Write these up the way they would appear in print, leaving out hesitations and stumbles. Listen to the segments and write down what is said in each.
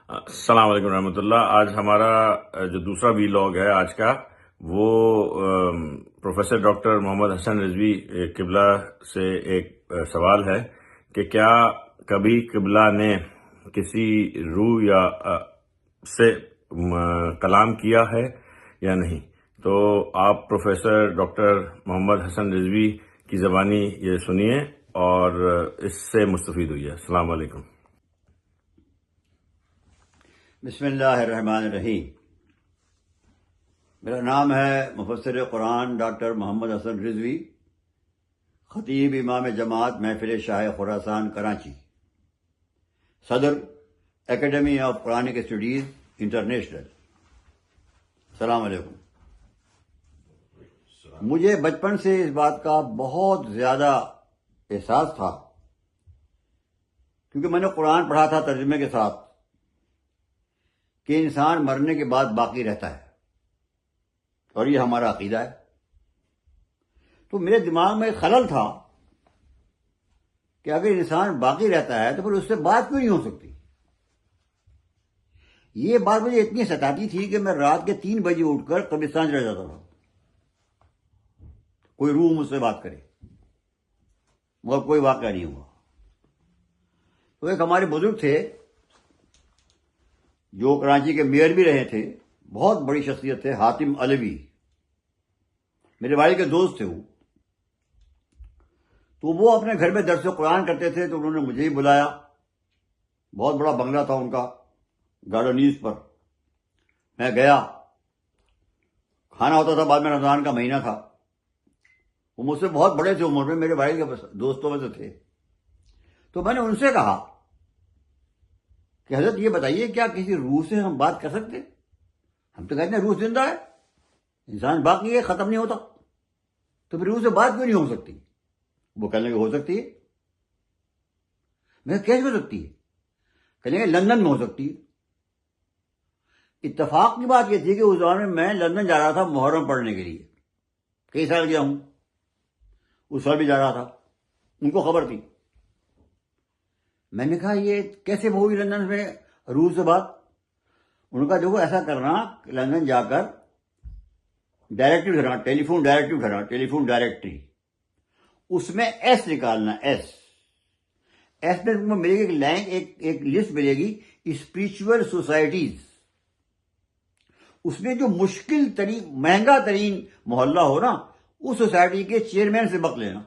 السلام علیکم رحمۃ اللہ۔ آج ہمارا جو دوسرا ویلاگ ہے آج کا، وہ پروفیسر ڈاکٹر محمد حسن رضوی قبلہ سے ایک سوال ہے کہ کیا کبھی قبلہ نے کسی روح یا سے کلام کیا ہے یا نہیں؟ تو آپ پروفیسر ڈاکٹر محمد حسن رضوی کی زبانی یہ سنیے اور اس سے مستفید ہوئیے۔ السلام علیکم۔ بسم اللہ الرحمن الرحیم۔ میرا نام ہے مفسر قرآن ڈاکٹر محمد حسن رضوی، خطیب امام جماعت محفل شاہ خراسان کراچی، صدر academy of Quranic studies international. السلام علیکم۔ مجھے بچپن سے اس بات کا بہت زیادہ احساس تھا، کیونکہ میں نے قرآن پڑھا تھا ترجمے کے ساتھ، کہ انسان مرنے کے بعد باقی رہتا ہے، اور یہ ہمارا عقیدہ ہے۔ تو میرے دماغ میں خلل تھا کہ اگر انسان باقی رہتا ہے تو پھر اس سے بات کیوں نہیں ہو سکتی۔ یہ بات مجھے اتنی ستاتی تھی کہ میں رات کے 3 بجے اٹھ کر قبرستان چلا جاتا تھا، کوئی روح مجھ سے بات کرے، مگر کوئی واقعہ نہیں ہوا۔ تو ایک ہمارے بزرگ تھے جو کراچی کے میئر بھی رہے تھے، بہت بڑی شخصیت تھے، حاتم علوی، میرے والد کے دوست تھے وہ۔ تو وہ اپنے گھر میں درس قرآن کرتے تھے، تو انہوں نے مجھے ہی بلایا۔ بہت بڑا بنگلہ تھا ان کا گارڈنیز پر۔ میں گیا، کھانا ہوتا تھا، بعد میں رمضان کا مہینہ تھا۔ وہ مجھ سے بہت بڑے تھے عمر میں، میرے والد کے دوستوں میں سے تھے۔ تو میں نے ان سے کہا کہ حضرت یہ بتائیے، کیا کسی روح سے ہم بات کر سکتے؟ ہم تو کہتے ہیں روح زندہ ہے، انسان باقی ہے، ختم نہیں ہوتا، تو پھر روح سے بات کیوں نہیں ہو سکتی؟ وہ کہنے لگے ہو سکتی ہے۔ میں کیسے ہو سکتی ہے؟ کہنے لگے لندن میں ہو سکتی ہے۔ اتفاق کی بات یہ تھی کہ اس زمانے میں لندن جا رہا تھا محرم پڑھنے کے لیے، کئی سال گیا ہوں، اس سال بھی جا رہا تھا، ان کو خبر تھی۔ میں نے کہا یہ کیسے ہوئی لندن میں روح سے بات؟ انہوں نے کہا دیکھو ایسا کرنا، لندن جا کر ڈائریکٹری اٹھانا، ٹیلی فون ڈائریکٹری اٹھانا، ٹیلی فون ڈائریکٹری، اس میں ایس نکالنا، ایس میں تم کو ملے گی ایک لسٹ ملے گی، اسپریچول سوسائٹیز۔ اس میں جو مشکل ترین مہنگا ترین محلہ ہو نا، اس سوسائٹی کے چیئرمین سے وقت لینا،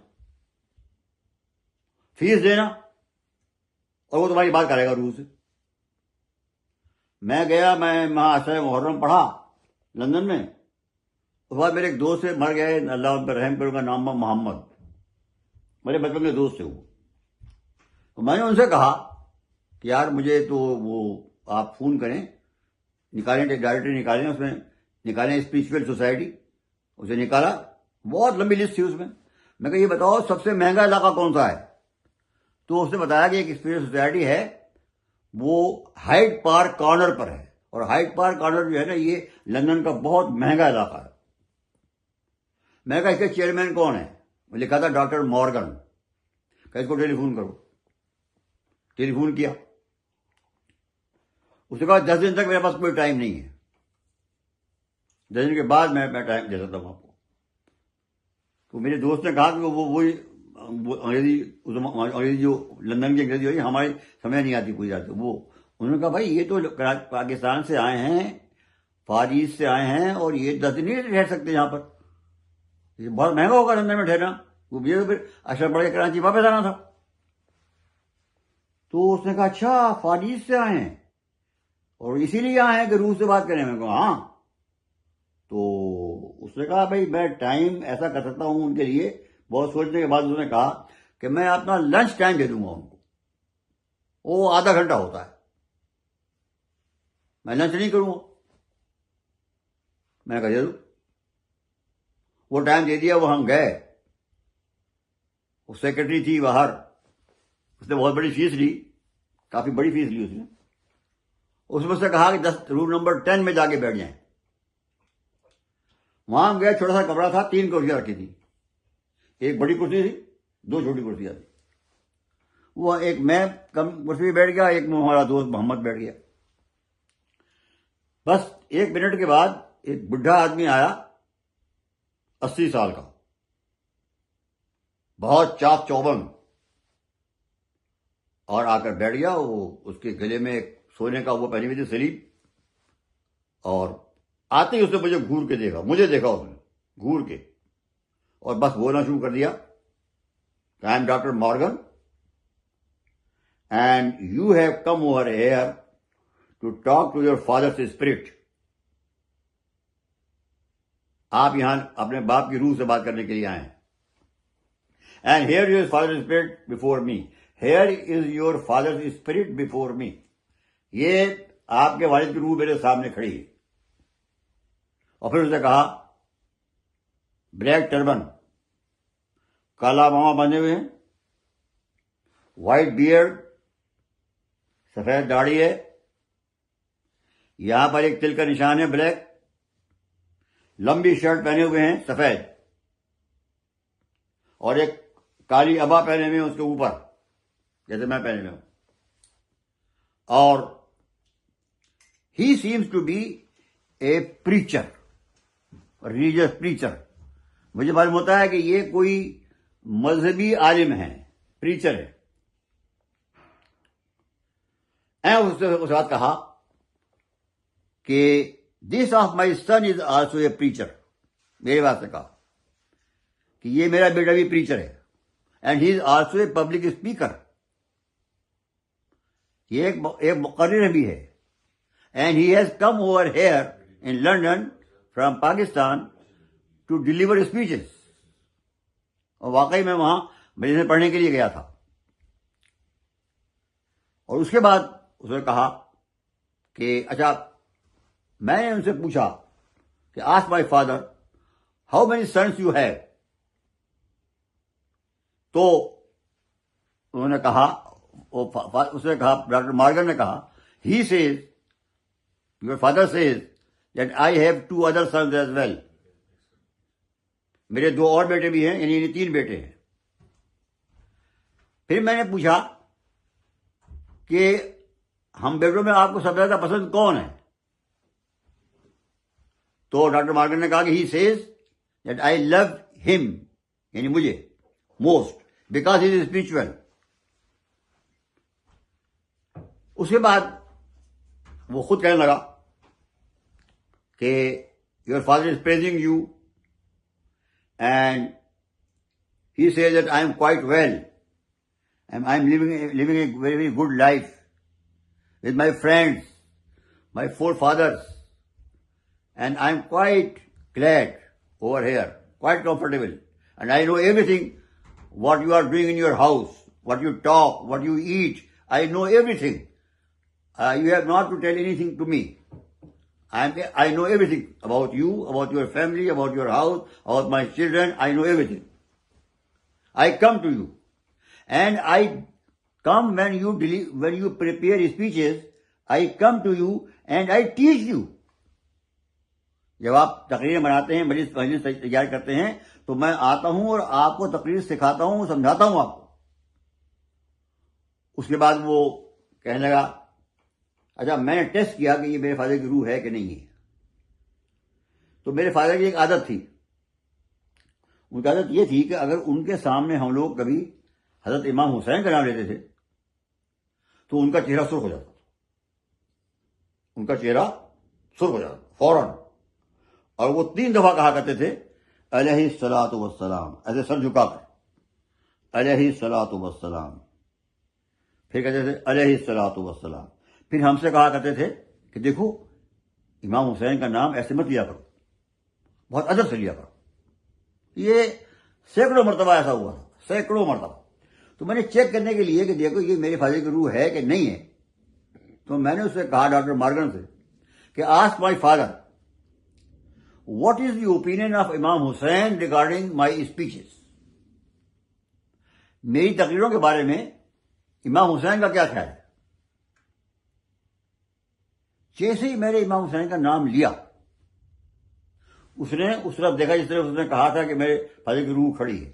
فیس دینا، اور وہ تمہاری بات کرے گا روح سے۔ میں گیا، میں وہاں عشرہ محرم پڑھا لندن میں۔ اس بعد میرے ایک دوست سے مر گئے، اللہ ان پر رحم کرے، ان کا نام محمد، میرے بچپن کے دوست تھے وہ۔ تو میں نے ان سے کہا کہ یار مجھے تو وہ آپ فون کریں، نکالیں، ڈائریکٹری نکالیں، اس میں نکالیں اسپریچول سوسائٹی۔ اسے نکالا، بہت لمبی لسٹ تھی اس میں۔ میں کہا یہ بتاؤ سب سے مہنگا علاقہ کون سا ہے؟ تو اس نے بتایا کہ ایک اسپریچول سوسائٹی ہے، وہ ہائیڈ پارک کارنر پر ہے، اور ہائیڈ پارک کارنر جو ہے نا، یہ لندن کا بہت مہنگا علاقہ ہے۔ میں نے کہا اس کے چیئرمین کون ہے؟ وہ لکھا تھا ڈاکٹر مورگن۔ کہ اس کو ٹیلی فون کرو۔ ٹیلی فون کیا، اس نے کہا 10 دن تک میرے پاس کوئی ٹائم نہیں ہے، 10 دن کے بعد میں ٹائم دے سکتا ہوں آپ کو۔ تو میرے دوست نے کہا کہ وہی انگریزی جو لندن کی انگریزی ہوئی، ہماری سمجھ نہیں آتی کوئی جاتی وہ۔ انہوں نے کہا بھائی یہ تو پاکستان سے آئے ہیں، فار ایسٹ سے آئے ہیں، اور یہ 10 دن نہیں رہ سکتے یہاں پر، یہ بہت مہنگا ہوگا لندن میں ٹھہرنا۔ وہ بھی پھر اشرف پڑھ کے کراچی واپس آنا تھا۔ تو اس نے کہا اچھا فار ایسٹ سے آئے ہیں، اور اسی لیے آئے ہیں کہ روح سے بات کریں؟ میں کہا ہاں۔ تو اس نے کہا بھائی میں ٹائم ایسا کر سکتا ہوں ان کے لیے۔ بہت سوچنے کے بعد اس نے کہا کہ میں اپنا لنچ ٹائم دے دوں گا ان کو، وہ آدھا گھنٹہ ہوتا ہے، میں لنچ نہیں کروں گا۔ میں نے کہا ضرور۔ وہ ٹائم دے دیا، وہ ہم گئے، وہ سیکرٹری تھی باہر، اس نے بہت بڑی فیس لی، کافی بڑی فیس لی اس نے۔ اس میں سے کہا کہ روم نمبر 10 میں جا کے بیٹھ جائیں۔ وہاں ہم گئے، چھوٹا سا کمرہ تھا، 3 کرسیاں رکھی تھی، ایک بڑی کرسی تھی، 2 چھوٹی کرسیاں تھی۔ وہ ایک میں کرسی پہ بیٹھ گیا، ایک میں ہمارا دوست محمد بیٹھ گیا۔ بس 1 منٹ کے بعد ایک بڈھا آدمی آیا 80 سال کا, بہت چاق چوبند, اور آ کر بیٹھ گیا. وہ اس کے گلے میں ایک سونے کا وہ پہنی ہوئی تھی سلیب, اور آتے ہی اس نے مجھے گھور کے دیکھا, مجھے دیکھا اس نے گھور کے, اور بس بولنا شروع کر دیا, I am doctor Morgan and you have come over here to talk to your father's spirit. آپ یہاں اپنے باپ کی روح سے بات کرنے کے لیے آئے ہیں. And here your father spirit before me, here is your father spirit before me. یہ آپ کے والد کی روح میرے سامنے کھڑی ہے. اور پھر اس نے کہا, بلیک ٹربن, کالا ماما بندھے ہوئے ہیں, وائٹ بیئرڈ, سفید داڑھی ہے, یہاں پر ایک تل کا نشان ہے بلیک, لمبی شرٹ پہنے ہوئے ہیں سفید, اور ایک کالی ابا پہنے ہوئے ہیں اس کے اوپر جیسے میں پہنے ہوئے ہوں. اور he seems to be a preacher, religious preacher. مجھے معلوم ہوتا ہے کہ یہ کوئی مذہبی عالم ہے, پریچر ہے. اس نے اس بات کہا کہ this of my son is also a preacher. میرے واسطے کہا کہ یہ میرا بیٹا بھی پریچر ہے, and he is also a public speaker. یہ ایک مقرر بھی ہے. And he has come over here in London from Pakistan to deliver speeches. اور واقعی میں وہاں میڈیسن پڑھنے کے لیے گیا تھا. اور اس کے بعد اس نے کہا کہ اچھا, میں نے ان سے پوچھا کہ ask my father how many since you have. تو انہوں نے کہا, اس نے کہا, ڈاکٹر مارگن نے کہا, he says, your father says that I have 2 other sons as well. میرے 2 اور بیٹے بھی ہیں, یعنی 3 بیٹے ہیں. پھر میں نے پوچھا کہ ہم بیٹوں میں آپ کو سب سے زیادہ پسند کون ہے؟ تو ڈاکٹر مارگن نے کہا کہ ہی says that I love him, یعنی مجھے, most because he is spiritual. اس کے بعد وہ خود کہنے لگا کہ your father is praising you and he says that I am quite well, I am living a very, very good life with my friends, my forefathers, and I am quite glad over here, quite comfortable, and I know everything what you are doing in your house, what you talk, what you eat. I know everything. You have not to tell anything to me. I know everything about you, about your family, about your house, about my children. I know everything. I come to you, and I come when you prepare speeches. I come to you and I teach you. جب آپ تقریر بناتے ہیں, مجلس تیار کرتے ہیں, تو میں آتا ہوں اور آپ کو تقریر سکھاتا ہوں, سمجھاتا ہوں آپ کو. اس کے بعد وہ کہنے لگا, اچھا میں نے ٹیسٹ کیا کہ یہ میرے فادر کی روح ہے کہ نہیں ہے. تو میرے فادر کی ایک عادت تھی. ان کی عادت یہ تھی کہ اگر ان کے سامنے ہم لوگ کبھی حضرت امام حسین کا نام لیتے تھے تو ان کا چہرہ سرخ ہو جاتا تھا, ان کا چہرہ سرخ ہو جاتا فوراً. اور وہ 3 دفعہ کہا کرتے تھے علیہ الصلاۃ والسلام, ایسے سر جھکا کر, علیہ الصلاۃ والسلام. پھر کہتے تھے علیہ الصلاۃ والسلام. پھر ہم سے کہا کرتے تھے کہ دیکھو امام حسین کا نام ایسے مت لیا کرو, بہت ادب سے لیا کرو. یہ سینکڑوں مرتبہ ایسا ہوا تھا, سینکڑوں مرتبہ. تو میں نے چیک کرنے کے لیے کہ دیکھو یہ میرے فادر کی روح ہے کہ نہیں ہے, تو میں نے اس سے کہا ڈاکٹر مارگن سے کہ ask my father what is the opinion of امام حسین ریگارڈنگ مائی اسپیچز. میری تقریروں کے بارے میں امام حسین کا کیا خیال ہے. جیسے ہی میں نے امام حسین کا نام لیا, اس نے اس طرف دیکھا جس طرح اس نے کہا تھا کہ میرے فادر کی روح کھڑی ہے.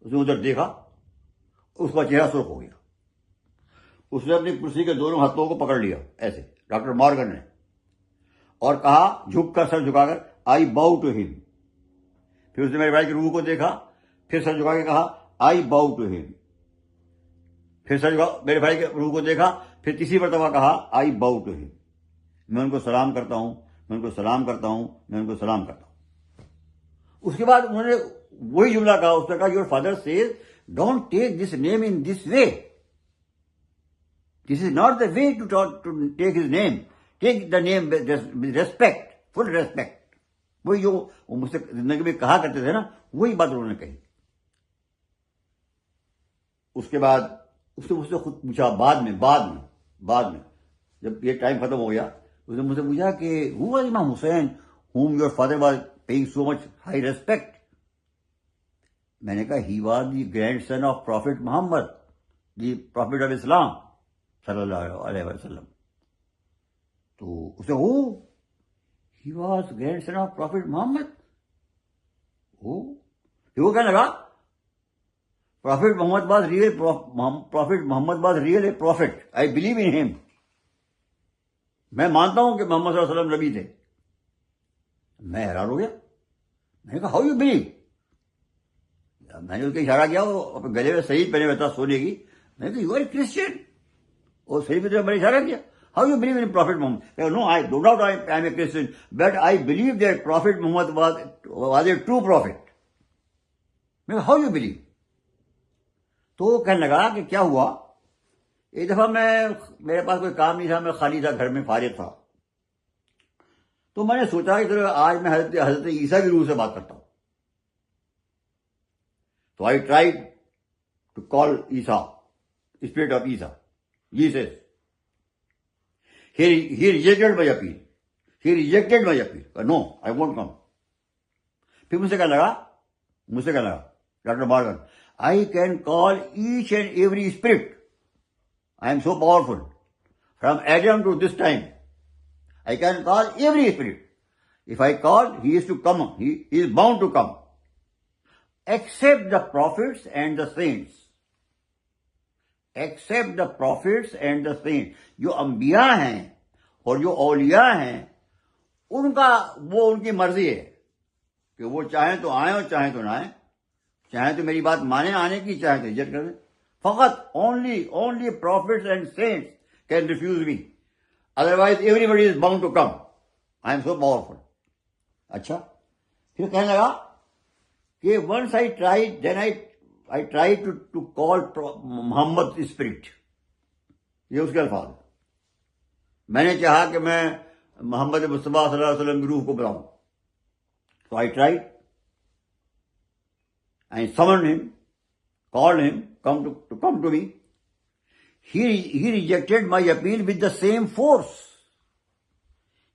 اس نے ادھر دیکھا, اس کا چہرہ سرخ ہو گیا. اس نے اپنی کرسی کے دونوں ہاتھوں کو پکڑ لیا ایسے, ڈاکٹر مارگن نے, اور کہا جھک کر سر جھکا کر آئی باؤ ٹو ہم. پھر اس نے میرے بھائی کی روح کو دیکھا, پھر سر جھکا کے کہا آئی باؤ ٹو ہم. پھر سر جھکا میرے بھائی کی روح کو دیکھا, پھر تیسری مرتبہ کہا آئی باؤ ٹو ہم. میں ان کو سلام کرتا ہوں, میں ان کو سلام کرتا ہوں, میں ان کو سلام کرتا ہوں. اس کے بعد انہوں نے وہی جملہ کہا, اس نے کہا your father says don't take this name in this way, this is not the way to take his name, take the name with respect, full respect. وہی جو وہ مجھ سے زندگی میں کہا کرتے تھے نا, وہی بات انہوں نے کہی. اس کے بعد اس نے مجھ سے خود پوچھا بعد میں جب یہ ٹائم ختم ہو گیا, اس نے مجھ سے پوچھا کہ ہو واز امام حسین whom your father was paying so much high respect. میں نے کہا he was the grandson of Prophet Muhammad, the Prophet of Islam صلی اللہ علیہ وسلم. تو اسے he was grandson of Prophet Muhammad. پھر وہ کہنے لگا Prophet Muhammad was real a prophet. I believe in him. میں مانتا ہوں کہ محمد صلی اللہ علیہ وسلم نبی تھے. میں حیران ہو گیا. میں نے کہا ہاؤ یو بلیو. میں نے اس کو اشارہ کیا, وہ اپنے گلے میں صحیح پہنے ہوئے تھا سونے کی. میں نے کہا یو آر کرسچن. اور صحیح پہ میں نے اشارہ کیا how you believe in prophet Muhammad. No I do not I am a Christian but I believe that prophet Muhammad was a true prophet. میں کہا ہاؤ یو بلیو. تو وہ کہنے لگا کہ کیا ہوا, ایک دفعہ میرے پاس کوئی کام نہیں تھا, میں خالی تھا, گھر میں فارغ تھا. تو میں نے سوچا کہ آج میں حضرت عیسیٰ کی روح سے بات کرتا ہوں. تو I try to call Isa, spirit of Isa, Jesus. He rejected my appeal. No, I won't come. پھر مجھ سے کہنے لگا doctor Morgan, I can call each and every spirit. I am so powerful. From Adam to this time, I can call every spirit. If I call, he is to come. He is bound to come. Except the prophets and the saints. Except the prophets and the saints. جو انبیاء ہیں اور جو اولیاء ہیں, ان کا وہ ان کی مرضی ہے کہ وہ چاہیں تو آئیں اور چاہیں تو نہ آئیں. چاہیں تو میری بات مانیں آنے کی, چاہیں تو ریجیکٹ کر دیں. فقط only prophets and saints can refuse me. Otherwise everybody is bound to come. I am so powerful. اچھا, پھر کہنے لگا کہ once I tried, then I tried to call Muhammad spirit. یہ اس کے الفاظ. میں نے چاہا کہ میں محمد مصطفیٰ صلی اللہ علیہ وسلم کی روح کو بلاؤں. So I tried. I summoned him, called him, come to me. He rejected my appeal with the same force.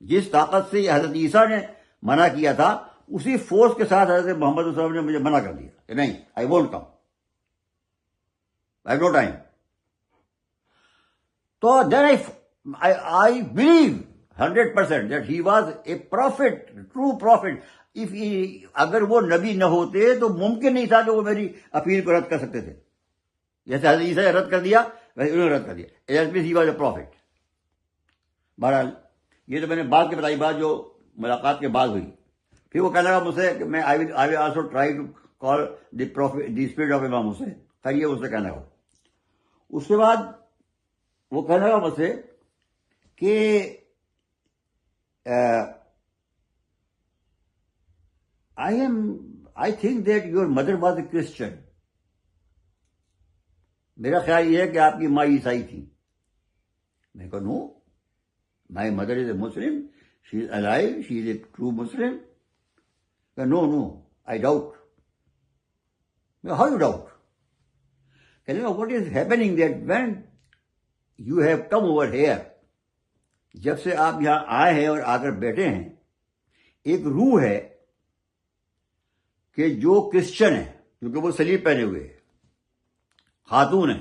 جس طاقت سے حضرت عیسیٰ نے منع کیا تھا, اسی فورس کے ساتھ حضرت محمد صلی اللہ علیہ وسلم نے مجھے منع کر دیا کہ نہیں, I won't come. I have no time. So then I believe 100% that he was a prophet, true prophet. اگر وہ نبی نہ ہوتے تو ممکن نہیں تھا کہ وہ میری اپیل کو رد کر سکتے تھے. جیسے حضرت عیسیٰ نے رد کر دیا, ویسے انہوں نے رد کر دیا. That means he was a prophet. بہرحال یہ تو میں نے بعد کی بتائی بات جو ملاقات کے بعد ہوئی. پھر وہ کہنے لگا مجھ سے کہ میں I will also try to call the spirit of امام حسین. خیر یہ اس سے کہنے لگا. اس کے بعد وہ کہنے لگا مجھ سے کہ I think that your mother was a Christian. میرا خیال یہ ہے کہ آپ کی ماں عیسائی تھی. میں کہا no, my mother is a Muslim. She is alive. She is a true Muslim. No, I doubt. How you doubt? What is happening that when you have come over here, جب سے آپ یہاں آئے ہیں اور آ کر بیٹھے ہیں, ایک روح ہے کہ جو کرسچن ہے, کیونکہ وہ صلیب پہنے ہوئے ہے, خاتون ہے,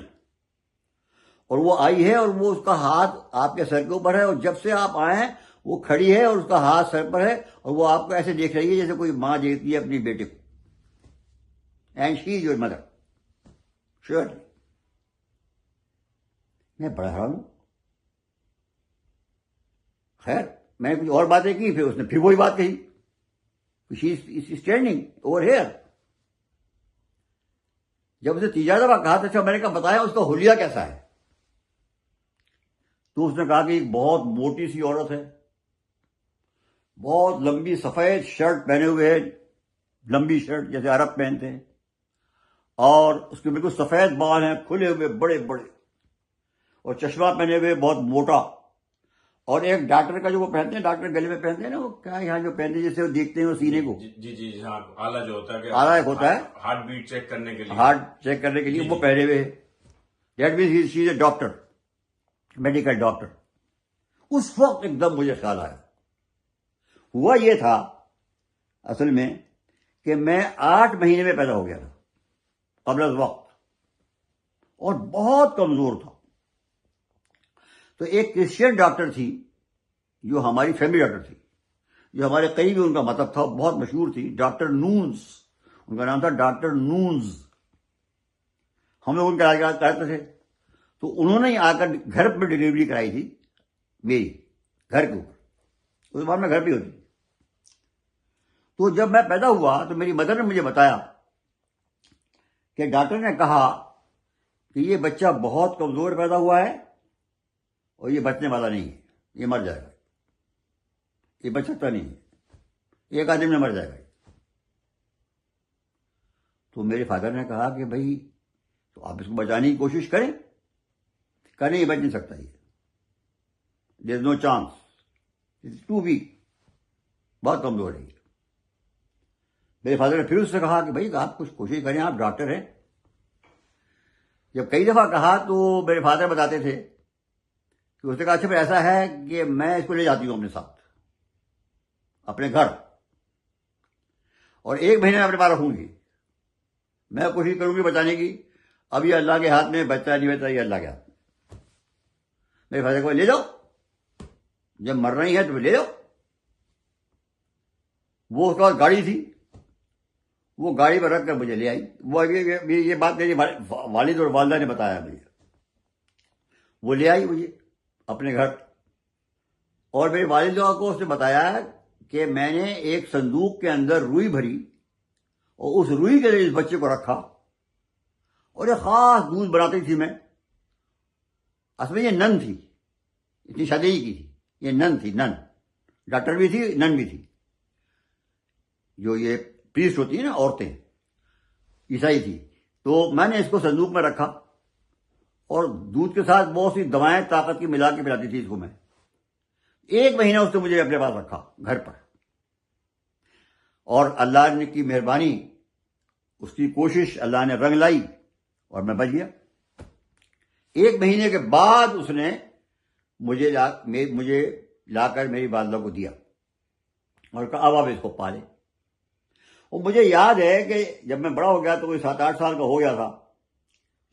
اور وہ آئی ہے اور وہ اس کا ہاتھ آپ کے سر کے اوپر ہے, اور جب سے آپ آئے ہیں وہ کھڑی ہے اور اس کا ہاتھ سر پر ہے, اور وہ آپ کو ایسے دیکھ رہی ہے جیسے کوئی ماں دیکھتی ہے اپنی بیٹے کو. And she is your mother. Surely. میں بڑا حیران ہوں. خیر میں نے کچھ اور باتیں کی, پھر اس نے پھر وہی بات کہی, شی از اسٹینڈنگ اوور ہیئر. جب اسے تیسرا دفعہ کہا تو میں نے کہا بتایا اس کا حلیہ کیسا ہے, تو اس نے کہا کہ ایک بہت موٹی سی عورت ہے, بہت لمبی سفید شرٹ پہنے ہوئے ہے, لمبی شرٹ جیسے عرب پہنتے ہیں, اور اس کے بالکل سفید بال ہیں کھلے ہوئے بڑے بڑے, اور چشمہ پہنے ہوئے بہت موٹا, اور ایک ڈاکٹر کا جو وہ پہنتے ہیں, ڈاکٹر گلے میں پہنتے ہیں نا, وہ کیا یہاں جو پہنتے ہیں جیسے وہ دیکھتے ہیں وہ سینے کو, جی ہاں, آلہ جو ہوتا ہے, آلہ ایک ہوتا ہے ہارٹ بیٹ چیک کرنے کے لیے, ہارٹ چیک کرنے کے لیے وہ پہنے ہوئے ہے. That means she is a doctor, medical doctor. اس وقت ایک دم مجھے خیال آیا. ہوا یہ تھا اصل میں کہ میں 8 مہینے میں پیدا ہو گیا تھا قبل از وقت, اور بہت کمزور تھا. تو ایک کرسچین ڈاکٹر تھی جو ہماری فیملی ڈاکٹر تھی, جو ہمارے قریبی ان کا مطلب تھا, بہت مشہور تھی, ڈاکٹر نونز, ان کا نام تھا ڈاکٹر نونز. ہم لوگ ان کا علاج کرتے تھے. تو انہوں نے آ کر گھر پہ ڈلیوری کرائی تھی میری, گھر کے اوپر. اس بار میں گھر پہ ہوتی. تو جب میں پیدا ہوا تو میری مدر نے مجھے بتایا کہ ڈاکٹر نے کہا کہ یہ بچہ بہت کمزور پیدا ہوا ہے اور یہ بچنے والا نہیں ہے, یہ مر جائے گا, یہ بچ سکتا نہیں ہے, ایک آدمی میں مر جائے گا. تو میرے فادر نے کہا کہ بھائی تو آپ اس کو بچانے کی کوشش کریں. کہ نہیں, یہ بچ نہیں سکتا, یہ there is no chance, it's too weak, بہت کمزور ہے. میرے فادر نے پھر اس سے کہا کہ بھائی آپ کچھ کوشش کریں, آپ ڈاکٹر ہیں. جب کئی دفعہ کہا تو میرے فادر بتاتے تھے کہ اس نے کہا اچھا پھر ایسا ہے کہ میں اس کو لے جاتی ہوں اپنے ساتھ اپنے گھر, اور 1 مہینے میں اپنے پاس رکھوں گی, میں کوشش کروں گی بچانے کی. اب یہ اللہ کے ہاتھ میں, بچہ نہیں بچتا, یہ اللہ کے ہاتھ میں. میرے فادر کو لے جاؤ, جب مر رہی ہے تو لے جاؤ. وہ اس کے بعد گاڑی تھی, وہ گاڑی پر رکھ کر مجھے لے آئی. وہ یہ بات میری والد اور والدہ نے بتایا مجھے. وہ لے آئی مجھے اپنے گھر, اور میری والدہ کو اس نے بتایا کہ میں نے ایک صندوق کے اندر روئی بھری, اور اس روئی کے لیے اس بچے کو رکھا, اور ایک خاص دودھ بناتی تھی میں. اصل میں یہ نن تھی, اتنی شادی ہی کی تھی, یہ نن تھی, نن ڈاکٹر بھی تھی, نن بھی تھی. جو یہ پریسٹ ہوتی ہیں نا عورتیں, عیسائی تھی. تو میں نے اس کو صندوق میں رکھا, اور دودھ کے ساتھ بہت سی دوائیں طاقت کی ملا کے پلاتی تھی اس کو میں. 1 مہینہ اس نے مجھے اپنے پاس رکھا گھر پر, اور اللہ نے کی مہربانی, اس کی کوشش اللہ نے رنگ لائی, اور میں بچ گیا. 1 مہینے کے بعد اس نے مجھے لا کر میری والدہ کو دیا, اور کہا اب آپ اس کو پالیں. اور مجھے یاد ہے کہ جب میں بڑا ہو گیا تو کوئی 7-8 سال کا ہو گیا تھا,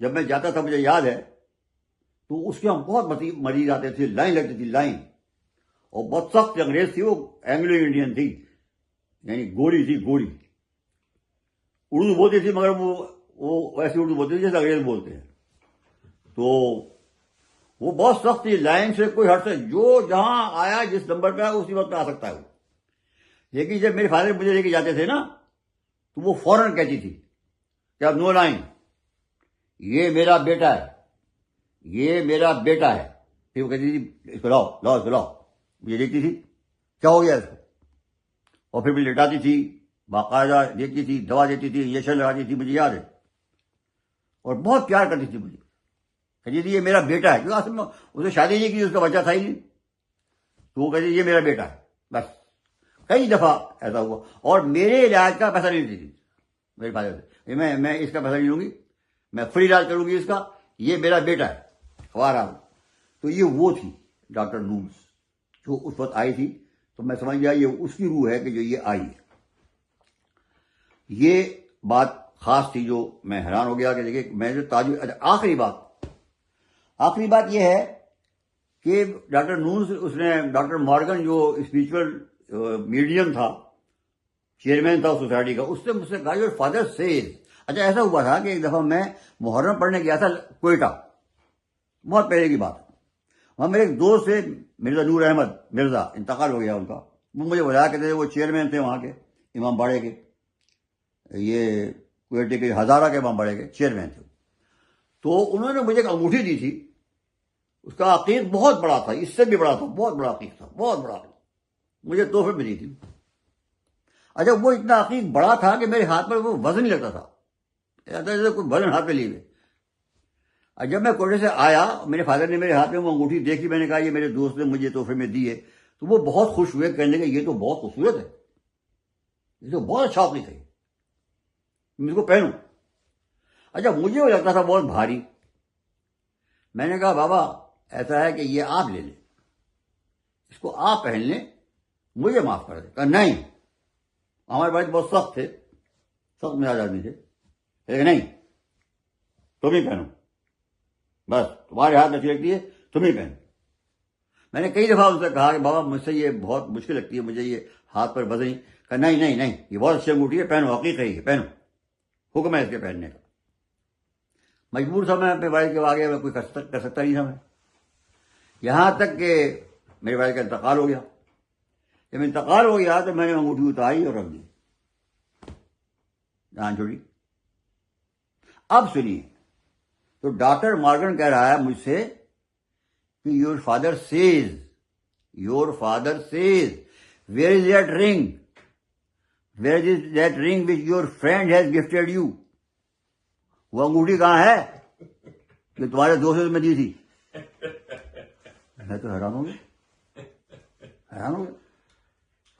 جب میں جاتا تھا مجھے یاد ہے, تو اس کے ہم بہت مریض آتے تھے, لائن لگتی تھی, لائن. اور بہت سخت انگریز تھی وہ, اینگلو انڈین تھی, یعنی گوری تھی, گوری. اردو بولتی تھی مگر وہ ایسی اردو بولتی تھی جیسے انگریز بولتے ہیں. تو وہ بہت سخت تھی, لائن سے کوئی ہٹ سے, جو جہاں آیا جس نمبر پہ آیا اسی وقت آ سکتا ہے وہ. لیکن جب میرے فادر مجھے لے کے جاتے تھے نا, تو وہ فوراً کہتی تھی کہ اب نو لائن, یہ میرا بیٹا ہے, یہ میرا بیٹا ہے. پھر وہ کہتی تھی اس کو لاؤ لاؤ اس کو لاؤ. مجھے دیکھتی تھی کیا ہو گیا اس کو, اور پھر مجھے لٹاتی تھی, باقاعدہ دیکھتی تھی, دوا دیتی تھی, انجیکشن لگاتی تھی, مجھے یاد ہے. اور بہت پیار کرتی تھی مجھے, کہتی تھی یہ میرا بیٹا ہے, کیونکہ اصل میں اسے شادی نہیں کی, اس کا بچہ تھا ہی نہیں. تو وہ کہتی تھی یہ میرا بیٹا ہے. بس کئی دفعہ ایسا ہوا, اور میرے علاج کا پیسہ نہیں لیتی تھی میرے فادر سے. میں اس کا پیسہ نہیں لوں گی, میں فری علاج کروں گی اس کا, یہ میرا بیٹا ہے, خبر. تو یہ وہ تھی ڈاکٹر نونز جو اس وقت آئی تھی. تو میں سمجھ گیا یہ اس کی روح ہے کہ جو یہ آئی ہے. یہ بات خاص تھی جو میں حیران ہو گیا کہ دیکھیے میں جو آخری بات یہ ہے کہ ڈاکٹر نونز, اس نے ڈاکٹر مارگن جو اسپریچول میڈیم تھا, چیئرمین تھا سوسائٹی کا, اس نے مجھ سے کہا یور فادر سیز. اچھا ایسا ہوا تھا کہ ایک دفعہ میں محرم پڑھنے گیا تھا کوئٹہ, بہت پہلے کی بات. وہاں میرے ایک دوست سے مرزا نور احمد مرزا انتقال ہو گیا ان کا. وہ مجھے بلایا کرتے تھے, وہ چیئرمین تھے وہاں کے امام باڑے کے, یہ کوئٹے کے ہزارہ کے امام باڑے کے چیئرمین تھے. تو انہوں نے مجھے ایک انگوٹھی دی تھی, اس کا عقیق بہت بڑا تھا, اس سے بھی بڑا تھا, بہت بڑا عقیق تھا, بہت بڑا عقیق, مجھے تحفے میں دی تھی. اچھا وہ اتنا عقیق بڑا تھا کہ میرے ہاتھ پر وہ وزن نہیں لگتا تھا, جیسے کوئی وزن ہاتھ پہ لیے ہوئے. اور جب میں کوٹے سے آیا, میرے فادر نے میرے ہاتھ میں وہ انگوٹھی دیکھی, میں نے کہا یہ میرے دوست نے مجھے تحفے میں دی ہے, تو وہ بہت خوش ہوئے, کہنے لگے یہ تو بہت خوبصورت ہے, یہ تو بہت اچھا عقیق ہے, میں اس کو پہنوں. اچھا مجھے وہ لگتا تھا بہت بھاری. میں نے کہا بابا ایسا ہے کہ یہ آپ لے لیں, اس کو آپ پہن لیں, مجھے معاف کر دیں. کہا نہیں, ہمارے بھائی بہت سخت تھے, سخت مزاج آدمی تھے, لیکن نہیں تم ہی پہنو, بس تمہارے ہاتھ میں اچھی لگتی ہے تم ہی پہنو. میں نے کئی دفعہ ان سے کہا کہ بابا مجھ سے یہ بہت مشکل لگتی ہے, مجھے یہ ہاتھ پر وزن. کہا نہیں نہیں نہیں, یہ بہت اچھی انگوٹھی ہے, پہنو, حقیقت ہے یہ, پہنو, حکم ہے اس کے پہننے کا. مجبور تھا میں اپنے بھائی کے آگے, میں کوئی کر سکتا نہیں تھا میں. یہاں تک کہ میرے بھائی کا انتقال ہو گیا. جب انتقال ہو گیا تو میں نے انگوٹھی اتاری اور رکھ دی, جان چھوڑی. اب سنیے, تو ڈاکٹر مارگن کہہ رہا ہے مجھ سے کہ your father says where is that ring, where is that ring which your friend has gifted you. وہ انگوٹھی کہاں ہے کہ تمہارے دوست نے تمہیں دی تھی؟ میں تو حیران ہو گیا,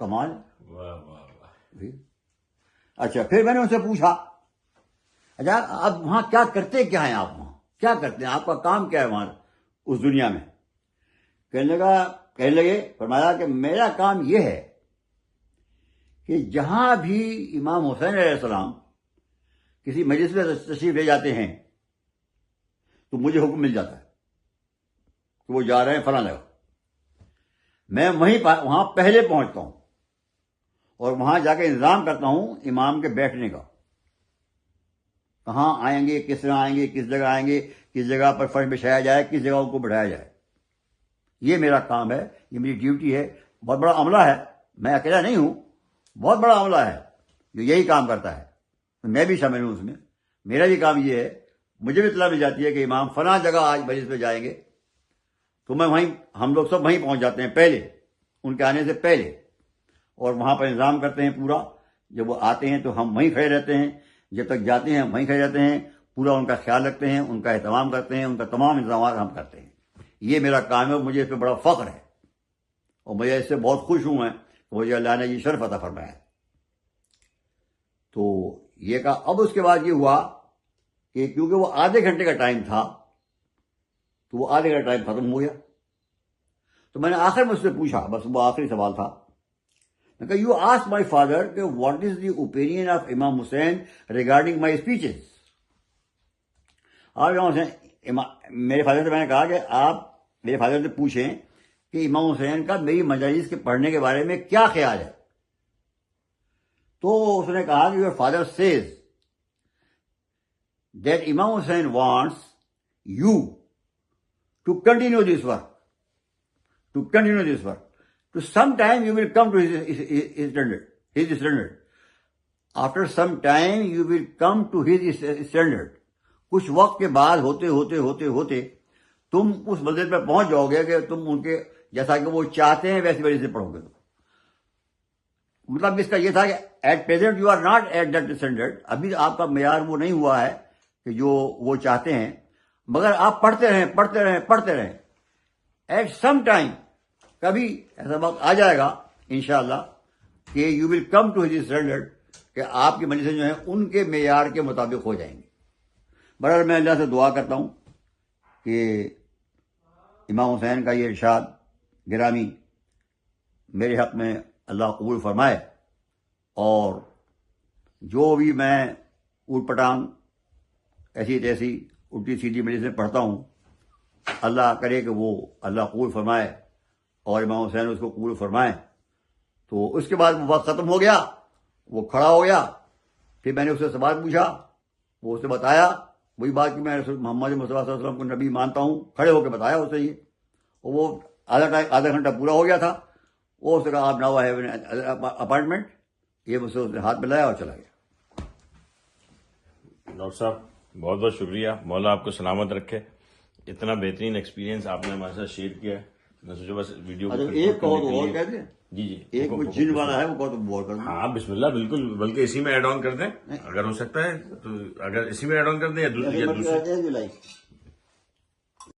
کمال. اچھا پھر میں نے ان سے پوچھا, اچھا اب وہاں کیا کرتے کیا ہیں آپ, وہاں کیا کرتے ہیں, آپ کا کام کیا ہے وہاں اس دنیا میں؟ کہنے لگے, فرمایا کہ میرا کام یہ ہے کہ جہاں بھی امام حسین علیہ السلام کسی مجلس میں تشریف لے جاتے ہیں تو مجھے حکم مل جاتا ہے کہ وہ جا رہے ہیں فلاں جگہ. میں وہاں پہلے پہنچتا ہوں اور وہاں جا کے انتظام کرتا ہوں امام کے بیٹھنے کا, کہاں آئیں گے, کس طرح آئیں گے, کس جگہ آئیں گے, کس جگہ پر فرش بچھایا جائے, کس جگہ کو بٹھایا جائے. یہ میرا کام ہے, یہ میری ڈیوٹی ہے. بہت بڑا عملہ ہے, میں اکیلا نہیں ہوں, بہت بڑا عملہ ہے جو یہی کام کرتا ہے. میں بھی شامل ہوں اس میں. میرا بھی کام یہ ہے, مجھے بھی اطلاع مل جاتی ہے کہ امام فلاں جگہ آج مجلس پہ جائیں گے, تو میں وہیں, ہم لوگ سب وہیں پہنچ جاتے ہیں پہلے, ان کے آنے سے پہلے, اور وہاں پر انتظام کرتے ہیں پورا. جب وہ آتے ہیں تو ہم وہیں کھڑے رہتے ہیں, جب تک جاتے ہیں ہم وہیں کھڑے رہتے ہیں, پورا ان کا خیال رکھتے ہیں, ان کا اہتمام کرتے ہیں, ان کا تمام انتظامات ہم کرتے ہیں. یہ میرا کام ہے, مجھے اس پہ بڑا فخر ہے اور مجھے اس سے بہت خوش ہوں میں کہ مجھے اللہ نے یہ شرف عطا فرمایا. تو یہ کہا. اب اس کے بعد یہ ہوا کہ کیونکہ وہ آدھے گھنٹے کا ٹائم تھا تو وہ آدھے گھنٹے کا ٹائم ختم ہو گیا. تو میں نے آخر میں اس سے پوچھا, بس وہ آخری سوال تھا, میں کہا یو آسک مائی فادر کہ what is the opinion of امام حسین ریگارڈنگ مائی اسپیچز. آپ امام حسین, میرے فادر سے میں نے کہا کہ آپ میرے فادر سے پوچھیں کہ امام حسین کا میری مجالس کے پڑھنے کے بارے میں کیا خیال ہے. تو اس نے کہا کہ your father says that Imam Hussain wants you to continue this work, to sometime you will come to his standard. After some time you will come to his standard. کچھ وقت کے بعد ہوتے تم اس منزل پہ پہنچ جاؤ گے کہ تم ان کے جیسا کہ وہ چاہتے ہیں ویسی وجہ سے پڑھو گے. مطلب اس کا یہ تھا کہ at present you are not at that standard, ابھی آپ کا معیار وہ نہیں ہوا ہے کہ جو وہ چاہتے ہیں, مگر آپ پڑھتے رہیں. ایٹ سم ٹائم, کبھی ایسا وقت آ جائے گا انشاءاللہ کہ you will come to his standard, کہ آپ کی مجلسیں جو ہیں ان کے معیار کے مطابق ہو جائیں گی. بہرحال میں اللہ سے دعا کرتا ہوں کہ امام حسین کا یہ ارشاد گرامی میرے حق میں اللہ قبول فرمائے, اور جو بھی میں اوٹ پٹانگ ایسی تیسی الٹی سیدھی مجلسیں پڑھتا ہوں, اللہ کرے کہ وہ اللہ قبول فرمائے اور امام حسین اس کو قبول فرمائے. تو اس کے بعد وہ وقت ختم ہو گیا, وہ کھڑا ہو گیا. پھر میں نے اس سے سوال پوچھا, وہ اسے بتایا وہی بات کہ میں محمد مصطفیٰ صلی اللہ علیہ وسلم کو نبی مانتا ہوں, کھڑے ہو کے بتایا اسے یہ, اور وہ آدھا گھنٹہ پورا ہو گیا تھا. وہ اس نے کہا آپ now I have an appointment. یہ مجھ سے اس نے ہاتھ ملایا اور چلا گیا. ڈاکٹر صاحب بہت بہت شکریہ. مولا آپ کو سلامت رکھے. اتنا بہترین ایکسپیرینس آپ نے ہمارے ساتھ شیئر کیا ہے. میں سوچا بس ویڈیو کو ایک کہو تو اور کہتے ہیں. جی جی ایک وہ جن والا ہے وہ کہو تو اور کر دیں. ہاں بسم اللہ بالکل. بلکہ اسی میں ایڈ آن کر دیں اگر ہو سکتا ہے تو. اگر اسی میں ایڈ آن کر دیں یا دوسری لائک